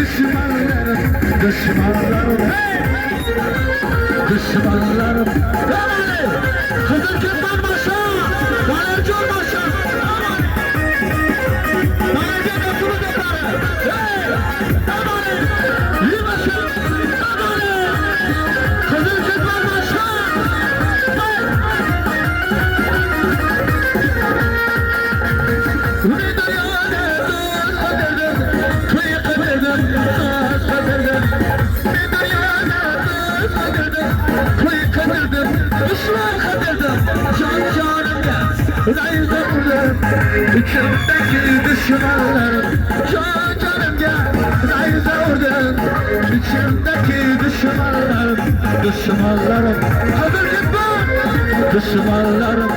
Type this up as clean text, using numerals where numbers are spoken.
düşmanlarım, düşmanlarım, hey! Düşmanlarım, hey! Kızıl Kırklar başı, Dalerci başı, Dalerci nasıl yaparım, hey! Yürümesin, Kızıl Kırklar başı, hey! Düşman kadırdım, can canımda, zayıfladım. İçimdeki düşmanlarım, can canımda, zayıfladım. İçimdeki düşmanlarım, düşmanlarım, hazır gitmem, düşmanlarım.